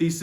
30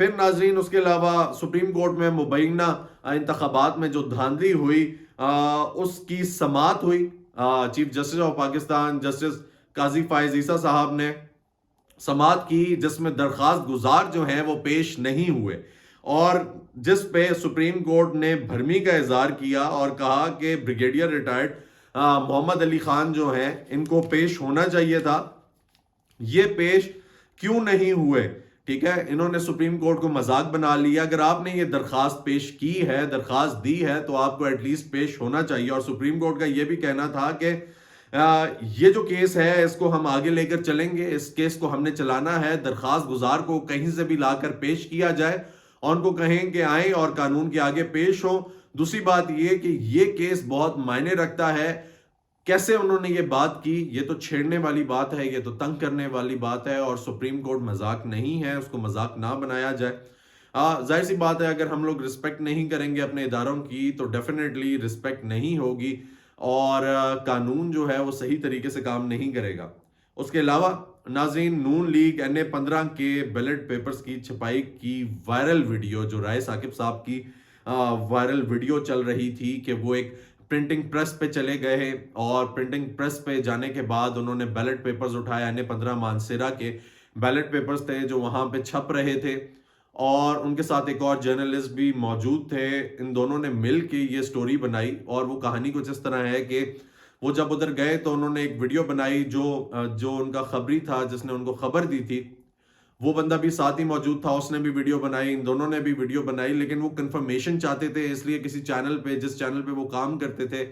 پھر ناظرین اس کے علاوہ سپریم کورٹ میں مبینہ انتخابات میں جو دھاندلی ہوئی اس کی سماعت ہوئی. Chief justice of Pakistan justice قاضی فائز عیسیٰ صاحب نے سماعت کی, جس میں درخواست گزار جو ہیں وہ پیش نہیں ہوئے, اور جس پہ سپریم کورٹ نے بھرمی کا اظہار کیا اور کہا کہ بریگیڈیئر ریٹائرڈ محمد علی خان جو ہیں ان کو پیش ہونا چاہیے تھا, یہ پیش کیوں نہیں ہوئے. ٹھیک ہے, انہوں نے سپریم کورٹ کو مذاق بنا لیا. اگر آپ نے یہ درخواست پیش کی ہے, درخواست دی ہے, تو آپ کو ایٹ لیسٹ پیش ہونا چاہیے. اور سپریم کورٹ کا یہ بھی کہنا تھا کہ یہ جو کیس ہے اس کو ہم آگے لے کر چلیں گے, اس کیس کو ہم نے چلانا ہے. درخواست گزار کو کہیں سے بھی لا کر پیش کیا جائے اور ان کو کہیں کہ آئیں اور قانون کے آگے پیش ہوں. دوسری بات یہ کہ یہ کیس بہت معنی رکھتا ہے. کیسے انہوں نے یہ بات کی, یہ تو چھیڑنے والی بات ہے, یہ تو تنگ کرنے والی بات ہے, اور سپریم کورٹ مذاق نہیں ہے, اس کو مذاق نہ بنایا جائے. ظاہر سی بات ہے, اگر ہم لوگ رسپیکٹ نہیں کریں گے اپنے اداروں کی تو ڈیفینیٹلی رسپیکٹ نہیں ہوگی اور قانون جو ہے وہ صحیح طریقے سے کام نہیں کرے گا. اس کے علاوہ ناظرین, نون لیگ NA-15 کے بیلٹ پیپرز کی چھپائی کی وائرل ویڈیو, جو رائے ثاقب صاحب کی وائرل ویڈیو چل رہی تھی کہ وہ ایک پرنٹنگ پریس پہ چلے گئے اور پرنٹنگ پریس پہ جانے کے بعد انہوں نے بیلٹ پیپرز اٹھائے. NA-15 مانسیرا کے بیلٹ پیپرز تھے جو وہاں پہ چھپ رہے تھے, اور ان کے ساتھ ایک اور جرنلسٹ بھی موجود تھے. ان دونوں نے مل کے یہ سٹوری بنائی, اور وہ کہانی کچھ اس طرح ہے کہ وہ جب ادھر گئے تو انہوں نے ایک ویڈیو بنائی. جو ان کا خبری تھا جس نے ان کو خبر دی تھی, وہ بندہ بھی ساتھ ہی موجود تھا, اس نے بھی ویڈیو بنائی, ان دونوں نے بھی ویڈیو بنائی. لیکن وہ کنفرمیشن چاہتے تھے, اس لیے کسی چینل پہ, جس چینل پہ وہ کام کرتے تھے,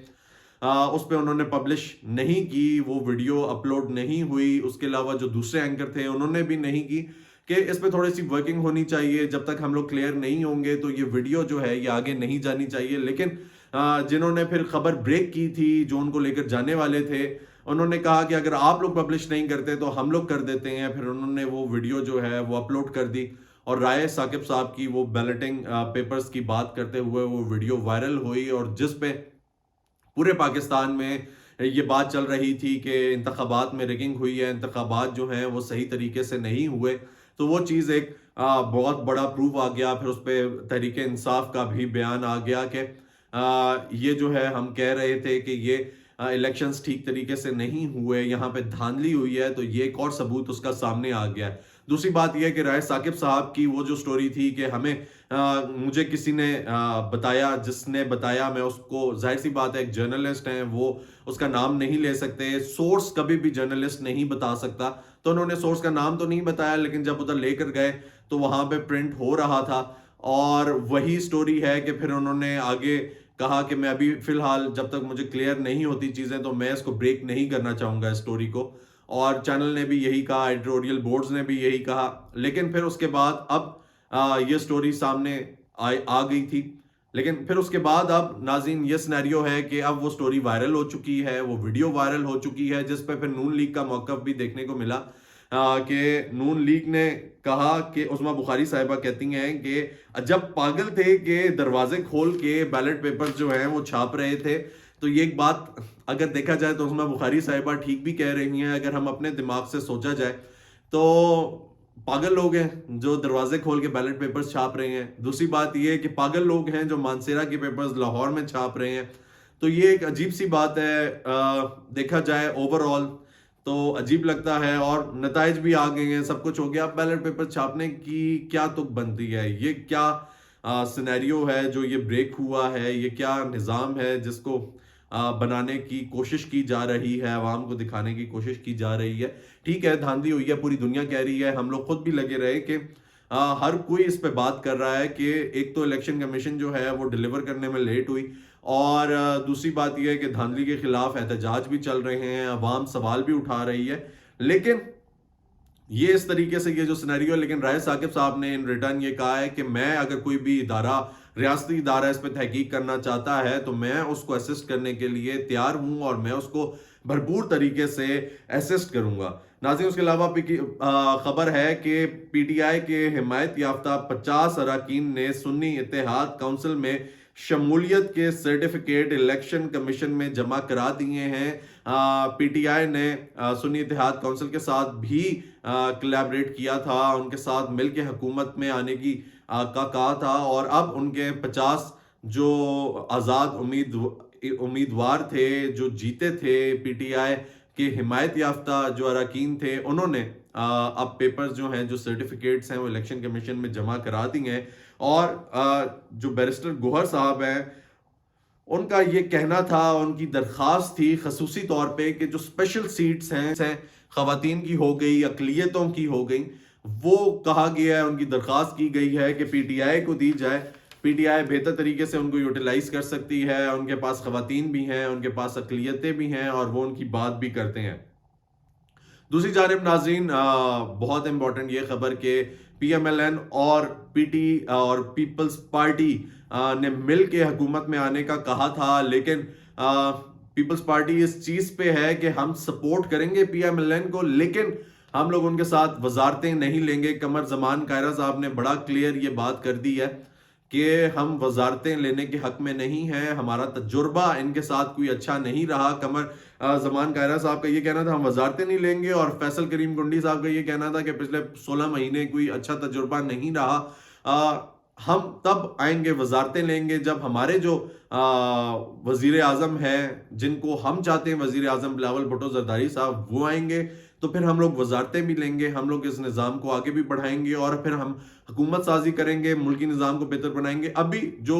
اس پہ انہوں نے پبلش نہیں کی, وہ ویڈیو اپلوڈ نہیں ہوئی. اس کے علاوہ جو دوسرے اینکر تھے انہوں نے بھی نہیں کی کہ اس پہ تھوڑی سی ورکنگ ہونی چاہیے. جب تک ہم لوگ کلیئر نہیں ہوں گے تو یہ ویڈیو جو ہے یہ آگے نہیں جانی چاہیے. لیکن جنہوں نے پھر خبر بریک کی تھی, جو ان کو لے کر جانے والے تھے, انہوں نے کہا کہ اگر آپ لوگ پبلش نہیں کرتے تو ہم لوگ کر دیتے ہیں. پھر انہوں نے وہ ویڈیو جو ہے وہ اپلوڈ کر دی, اور رائے ثاقب صاحب کی وہ بیلٹنگ پیپرز کی بات کرتے ہوئے وہ ویڈیو وائرل ہوئی, اور جس پہ پورے پاکستان میں یہ بات چل رہی تھی کہ انتخابات میں ریگنگ ہوئی ہے, انتخابات جو ہیں وہ صحیح طریقے سے نہیں ہوئے. تو وہ چیز ایک بہت بڑا پروف آ گیا. پھر اس پہ تحریک انصاف کا بھی بیان آ گیا کہ یہ جو ہے ہم کہہ رہے تھے کہ یہ الیکشنز ٹھیک طریقے سے نہیں ہوئے, یہاں پہ دھاندلی ہوئی ہے, تو یہ ایک اور ثبوت اس کا سامنے آ گیا ہے. دوسری بات یہ کہ رائے ثاقب صاحب کی وہ جو سٹوری تھی کہ مجھے کسی نے بتایا, جس نے بتایا, میں اس کو, ظاہر سی بات ہے ایک جرنلسٹ ہیں, وہ اس کا نام نہیں لے سکتے, سورس کبھی بھی جرنلسٹ نہیں بتا سکتا, تو انہوں نے سورس کا نام تو نہیں بتایا, لیکن جب ادھر لے کر گئے تو وہاں پہ پرنٹ ہو رہا تھا. اور وہی سٹوری ہے کہ پھر انہوں نے آگے کہا کہ میں ابھی فی الحال جب تک مجھے کلیئر نہیں ہوتی چیزیں تو میں اس کو بریک نہیں کرنا چاہوں گا اس سٹوری کو. اور چینل نے بھی یہی کہا, ایڈیٹوریل بورڈز نے بھی یہی کہا. لیکن پھر اس کے بعد اب یہ سٹوری سامنے آ گئی تھی, لیکن پھر اس کے بعد اب ناظرین یہ سینیریو ہے کہ اب وہ سٹوری وائرل ہو چکی ہے, وہ ویڈیو وائرل ہو چکی ہے, جس پہ پھر نون لیگ کا موقف بھی دیکھنے کو ملا کہ نون لیگ نے کہا کہ عظمیٰ بخاری صاحبہ کہتی ہیں کہ جب پاگل تھے کہ دروازے کھول کے بیلٹ پیپر جو ہیں وہ چھاپ رہے تھے, تو یہ ایک بات اگر دیکھا جائے تو عظمیٰ بخاری صاحبہ ٹھیک بھی کہہ رہی ہیں. اگر ہم اپنے دماغ سے سوچا جائے تو پاگل لوگ ہیں جو دروازے کھول کے بیلٹ پیپرز چھاپ رہے ہیں. دوسری بات یہ ہے کہ پاگل لوگ ہیں جو مانسیرا کے پیپرز لاہور میں چھاپ رہے ہیں. تو یہ ایک عجیب سی بات ہے, دیکھا جائے اوور آل تو عجیب لگتا ہے, اور نتائج بھی آ گئے ہیں, سب کچھ ہو گیا. اب بیلٹ پیپر چھاپنے کی کیا تک بنتی ہے, یہ کیا سینیریو ہے جو یہ بریک ہوا ہے, یہ کیا نظام ہے جس کو بنانے کی کوشش کی جا رہی ہے, عوام کو دکھانے کی کوشش کی جا رہی ہے. ٹھیک ہے, دھاندلی ہوئی ہے, پوری دنیا کہہ رہی ہے, ہم لوگ خود بھی لگے رہے کہ ہر کوئی اس پہ بات کر رہا ہے کہ ایک تو الیکشن کمیشن جو ہے وہ ڈیلیور کرنے میں لیٹ ہوئی, اور دوسری بات یہ ہے کہ دھاندلی کے خلاف احتجاج بھی چل رہے ہیں, عوام سوال بھی اٹھا رہی ہے. لیکن یہ اس طریقے سے یہ جو سینیریو ہے, لیکن رائے ثاقب صاحب نے ان ریٹرن یہ کہا ہے کہ میں اگر کوئی بھی ادارہ, ریاستی ادارہ اس پہ تحقیق کرنا چاہتا ہے تو میں اس کو اسسٹ کرنے کے لیے تیار ہوں, اور میں اس کو بھرپور طریقے سے اسسٹ کروں گا. ناظرین اس کے علاوہ خبر ہے کہ پی ٹی آئی کے حمایت یافتہ 50 اراکین نے سنی اتحاد کونسل میں شمولیت کے سرٹیفکیٹ الیکشن کمیشن میں جمع کرا دیے ہیں. پی ٹی آئی نے سنی اتحاد کونسل کے ساتھ بھی کلیبریٹ کیا تھا, ان کے ساتھ مل کے حکومت میں آنے کی کا کہا تھا, اور اب ان کے 50 جو آزاد امیدوار تھے جو جیتے تھے پی ٹی آئی کے حمایت یافتہ جو اراکین تھے, انہوں نے اب پیپرز جو ہیں, جو سرٹیفکیٹس ہیں, وہ الیکشن کمیشن میں جمع کرا دی ہیں. اور جو بیرسٹر گوہر صاحب ہیں, ان کا یہ کہنا تھا, ان کی درخواست تھی خصوصی طور پہ کہ جو اسپیشل سیٹس ہیں خواتین کی ہو گئی, اقلیتوں کی ہو گئی, وہ کہا گیا ہے, ان کی درخواست کی گئی ہے کہ پی ٹی آئی کو دی جائے. پی ٹی آئی بہتر طریقے سے ان کو یوٹیلائز کر سکتی ہے, ان کے پاس خواتین بھی ہیں, ان کے پاس اقلیتیں بھی ہیں, اور وہ ان کی بات بھی کرتے ہیں. دوسری جانب ناظرین, بہت امپورٹنٹ یہ خبر کہ پی ایم ایل این اور پی ٹی اور پیپلز پارٹی نے مل کے حکومت میں آنے کا کہا تھا, لیکن پیپلز پارٹی اس چیز پہ ہے کہ ہم سپورٹ کریں گے پی ایم ایل این کو, لیکن ہم لوگ ان کے ساتھ وزارتیں نہیں لیں گے. قمر زمان کائرہ صاحب نے بڑا کلیئر یہ بات کر دی ہے کہ ہم وزارتیں لینے کے حق میں نہیں ہیں, ہمارا تجربہ ان کے ساتھ کوئی اچھا نہیں رہا. قمر زمان کائرہ صاحب کا یہ کہنا تھا ہم وزارتیں نہیں لیں گے, اور فیصل کریم کنڈی صاحب کا یہ کہنا تھا کہ پچھلے 16 مہینے کوئی اچھا تجربہ نہیں رہا, ہم تب آئیں گے وزارتیں لیں گے جب ہمارے جو وزیر اعظم ہیں, جن کو ہم چاہتے ہیں وزیر اعظم بلاول بھٹو زرداری صاحب, وہ آئیں گے تو پھر ہم لوگ وزارتیں بھی لیں گے, ہم لوگ اس نظام کو آگے بھی بڑھائیں گے, اور پھر ہم حکومت سازی کریں گے, ملکی نظام کو بہتر بنائیں گے. ابھی جو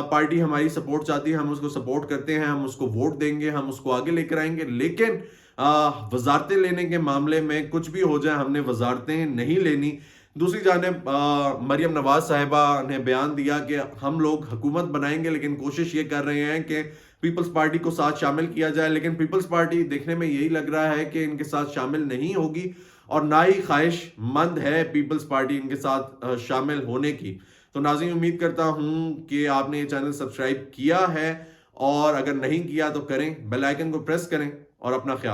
پارٹی ہماری سپورٹ چاہتی ہے ہم اس کو سپورٹ کرتے ہیں, ہم اس کو ووٹ دیں گے, ہم اس کو آگے لے کر آئیں گے, لیکن وزارتیں لینے کے معاملے میں کچھ بھی ہو جائے ہم نے وزارتیں نہیں لینی. دوسری جانب مریم نواز صاحبہ نے بیان دیا کہ ہم لوگ حکومت بنائیں گے, لیکن کوشش یہ کر رہے ہیں کہ پیپلز پارٹی کو ساتھ شامل کیا جائے, لیکن پیپلز پارٹی دیکھنے میں یہی لگ رہا ہے کہ ان کے ساتھ شامل نہیں ہوگی, اور نہ ہی خواہش مند ہے پیپلز پارٹی ان کے ساتھ شامل ہونے کی. تو ناظرین, امید کرتا ہوں کہ آپ نے یہ چینل سبسکرائب کیا ہے, اور اگر نہیں کیا تو کریں, بیل آئیکن کو پریس کریں, اور اپنا خیال